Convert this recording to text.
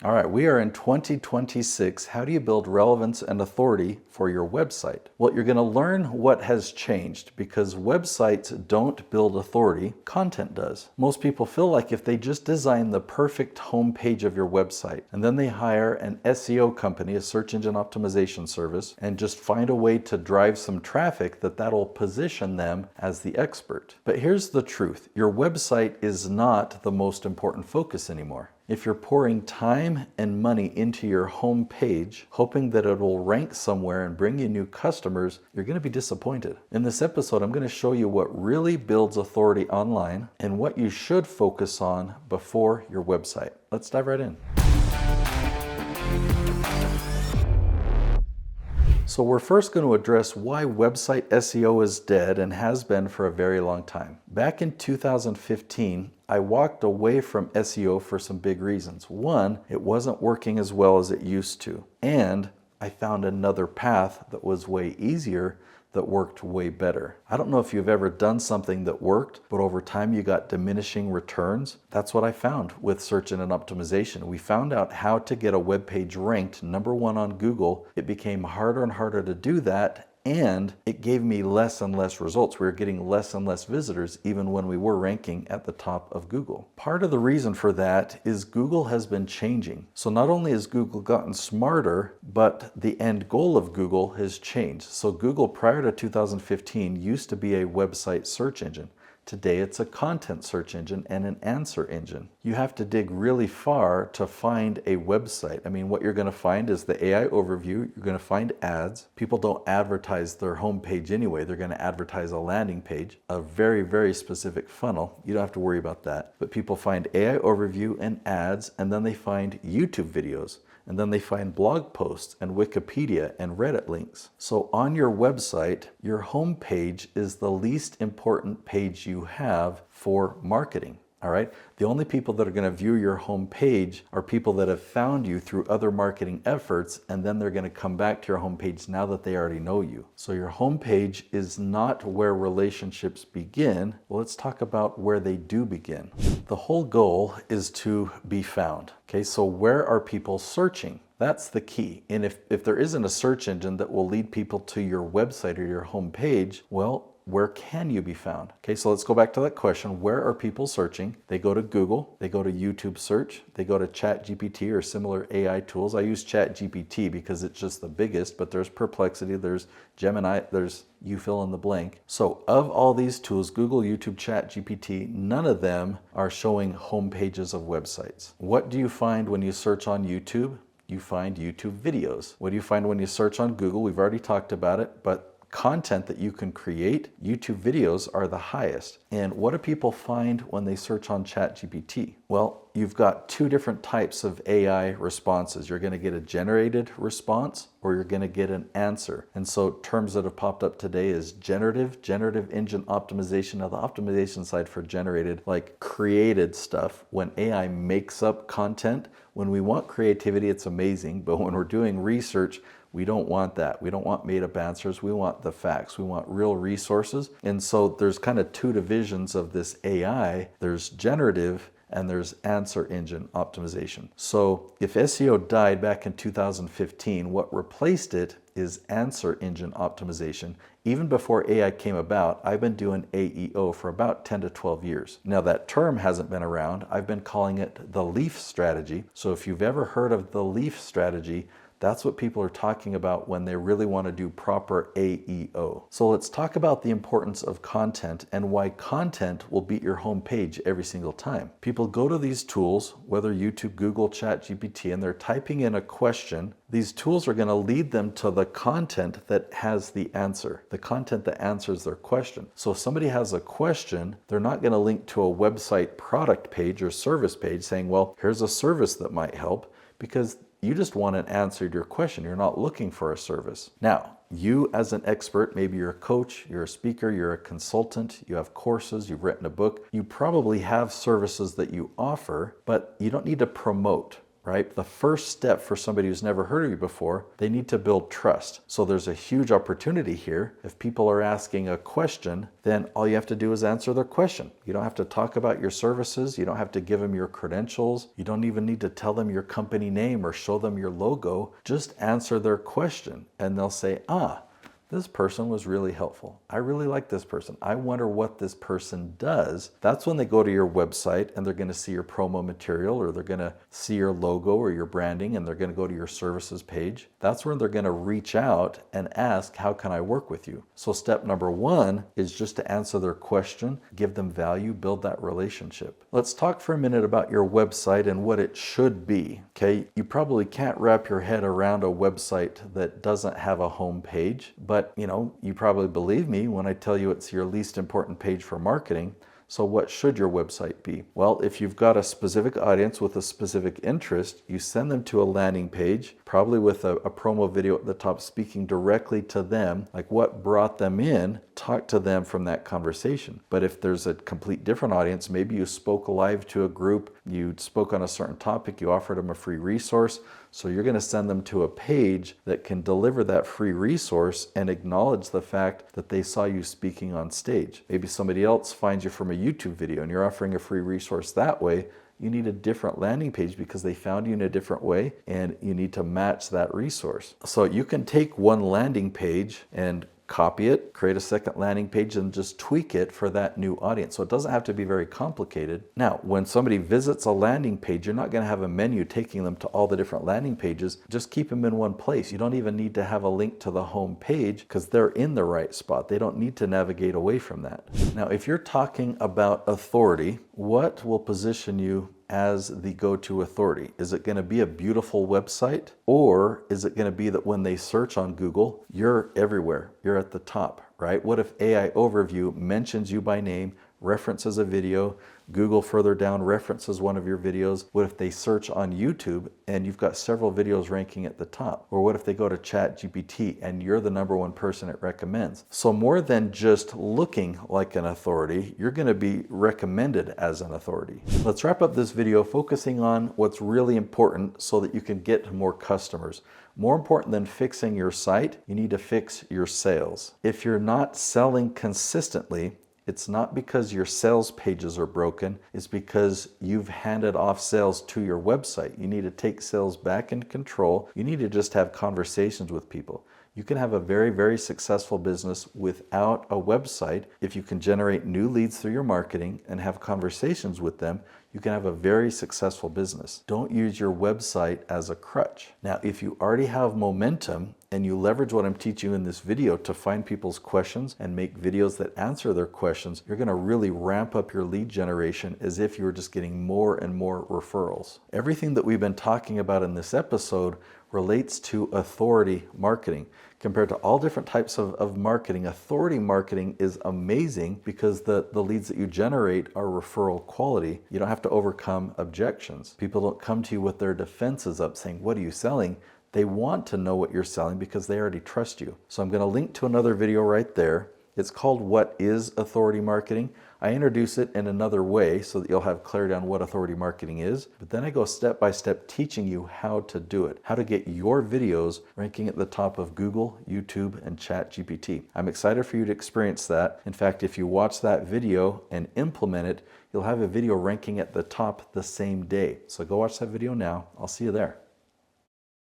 All right, we are in 2026. How do you build relevance and authority for your website? Well, you're going to learn what has changed because websites don't build authority, content does. Most people feel like if they just design the perfect homepage of your website and then they hire an SEO company, a search engine optimization service, and just find a way to drive some traffic, that'll position them as the expert. But here's the truth. Your website is not the most important focus anymore. If you're pouring time and money into your home page, hoping that it will rank somewhere and bring you new customers, you're going to be disappointed. In this episode, I'm going to show you what really builds authority online and what you should focus on before your website. Let's dive right in. So we're first going to address why website SEO is dead and has been for a very long time. Back in 2015, I walked away from SEO for some big reasons. One, it wasn't working as well as it used to. And I found another path that was way easier that worked way better. I don't know if you've ever done something that worked, but over time you got diminishing returns. That's what I found with search engine optimization. We found out how to get a web page ranked #1 on Google. It became harder and harder to do that, and it gave me less and less results. We were getting less and less visitors even when we were ranking at the top of Google. Part of the reason for that is Google has been changing. So not only has Google gotten smarter, but the end goal of Google has changed. So Google prior to 2015 used to be a website search engine. Today it's a content search engine and an answer engine. You have to dig really far to find a website. I mean, what you're going to find is the AI overview. You're going to find ads. People don't advertise their homepage anyway. They're going to advertise a landing page, a very, very specific funnel. You don't have to worry about that. But people find AI overview and ads, and then they find YouTube videos. And then they find blog posts and Wikipedia and Reddit links. So on your website, your home page is the least important page you have for marketing. All right. The only people that are going to view your home page are people that have found you through other marketing efforts, and then they're going to come back to your home page now that they already know you. So your home page is not where relationships begin. Well, let's talk about where they do begin. The whole goal is to be found. Okay, so where are people searching? That's the key. And if there isn't a search engine that will lead people to your website or your home page, well, where can you be found? Okay, so let's go back to that question. Where are people searching? They go to Google, they go to YouTube search, they go to ChatGPT or similar AI tools. I use ChatGPT because it's just the biggest, but there's Perplexity, there's Gemini, there's you fill in the blank. So of all these tools, Google, YouTube, ChatGPT, none of them are showing home pages of websites. What do you find when you search on YouTube? You find YouTube videos. What do you find when you search on Google? We've already talked about it, but content that you can create, YouTube videos are the highest. And what do people find when they search on ChatGPT? Well, you've got two different types of AI responses. You're going to get a generated response, or you're going to get an answer. And so terms that have popped up today is generative engine optimization. Now the optimization side for generated, like created stuff. When AI makes up content, when we want creativity, it's amazing. But when we're doing research, we don't want that. We don't want made-up answers. We want the facts. We want real resources. And so there's kind of two divisions of this AI. There's generative and there's answer engine optimization. So if SEO died back in 2015, what replaced it is answer engine optimization. Even before AI came about, I've been doing AEO for about 10 to 12 years. Now that term hasn't been around. I've been calling it the leaf strategy. So if you've ever heard of the leaf strategy, that's what people are talking about when they really want to do proper AEO. So let's talk about the importance of content and why content will beat your home page every single time. People go to these tools, whether YouTube, Google, ChatGPT, and they're typing in a question. These tools are going to lead them to the content that has the answer, the content that answers their question. So if somebody has a question, they're not going to link to a website product page or service page saying, well, here's a service that might help, because you just want an answer to your question. You're not looking for a service. Now, you as an expert, maybe you're a coach, you're a speaker, you're a consultant, you have courses, you've written a book, you probably have services that you offer, but you don't need to promote, right? The first step for somebody who's never heard of you before, they need to build trust. So there's a huge opportunity here. If people are asking a question, then all you have to do is answer their question. You don't have to talk about your services. You don't have to give them your credentials. You don't even need to tell them your company name or show them your logo. Just answer their question and they'll say, this person was really helpful. I really like this person. I wonder what this person does. That's when they go to your website and they're going to see your promo material, or they're going to see your logo or your branding, and they're going to go to your services page. That's when they're going to reach out and ask, how can I work with you? So step number one is just to answer their question, give them value, build that relationship. Let's talk for a minute about your website and what it should be. Okay, you probably can't wrap your head around a website that doesn't have a home page, but you probably believe me when I tell you it's your least important page for marketing. So what should your website be? Well, if you've got a specific audience with a specific interest, you send them to a landing page, probably with a promo video at the top speaking directly to them, like what brought them in, talk to them from that conversation. But if there's a complete different audience, maybe you spoke live to a group, you spoke on a certain topic, you offered them a free resource, so you're going to send them to a page that can deliver that free resource and acknowledge the fact that they saw you speaking on stage. Maybe somebody else finds you from a YouTube video and you're offering a free resource that way. You need a different landing page because they found you in a different way, and you need to match that resource. So you can take one landing page and copy it, create a second landing page, and just tweak it for that new audience. So it doesn't have to be very complicated. Now, when somebody visits a landing page, you're not going to have a menu taking them to all the different landing pages. Just keep them in one place. You don't even need to have a link to the home page because they're in the right spot. They don't need to navigate away from that. Now, if you're talking about authority, what will position you as the go-to authority? Is it going to be a beautiful website, or is it going to be that when they search on Google, you're everywhere, you're at the top, right? What if AI Overview mentions you by name, references a video, Google further down references one of your videos? What if they search on YouTube and you've got several videos ranking at the top? Or what if they go to ChatGPT and you're the #1 person it recommends? So more than just looking like an authority, you're going to be recommended as an authority. Let's wrap up this video focusing on what's really important so that you can get more customers. More important than fixing your site, you need to fix your sales. If you're not selling consistently, it's not because your sales pages are broken, it's because you've handed off sales to your website. You need to take sales back in control. You need to just have conversations with people. You can have a very, very successful business without a website. If you can generate new leads through your marketing and have conversations with them, you can have a very successful business. Don't use your website as a crutch. Now, if you already have momentum and you leverage what I'm teaching you in this video to find people's questions and make videos that answer their questions, you're going to really ramp up your lead generation as if you were just getting more and more referrals. Everything that we've been talking about in this episode relates to authority marketing. Compared to all different types of marketing, authority marketing is amazing because the leads that you generate are referral quality. You don't have to overcome objections. People don't come to you with their defenses up saying, what are you selling? They want to know what you're selling because they already trust you. So I'm going to link to another video right there. It's called What is Authority Marketing? I introduce it in another way so that you'll have clarity on what authority marketing is, but then I go step by step teaching you how to do it, how to get your videos ranking at the top of Google, YouTube, and ChatGPT. I'm excited for you to experience that. In fact, if you watch that video and implement it, you'll have a video ranking at the top the same day. So go watch that video now. I'll see you there.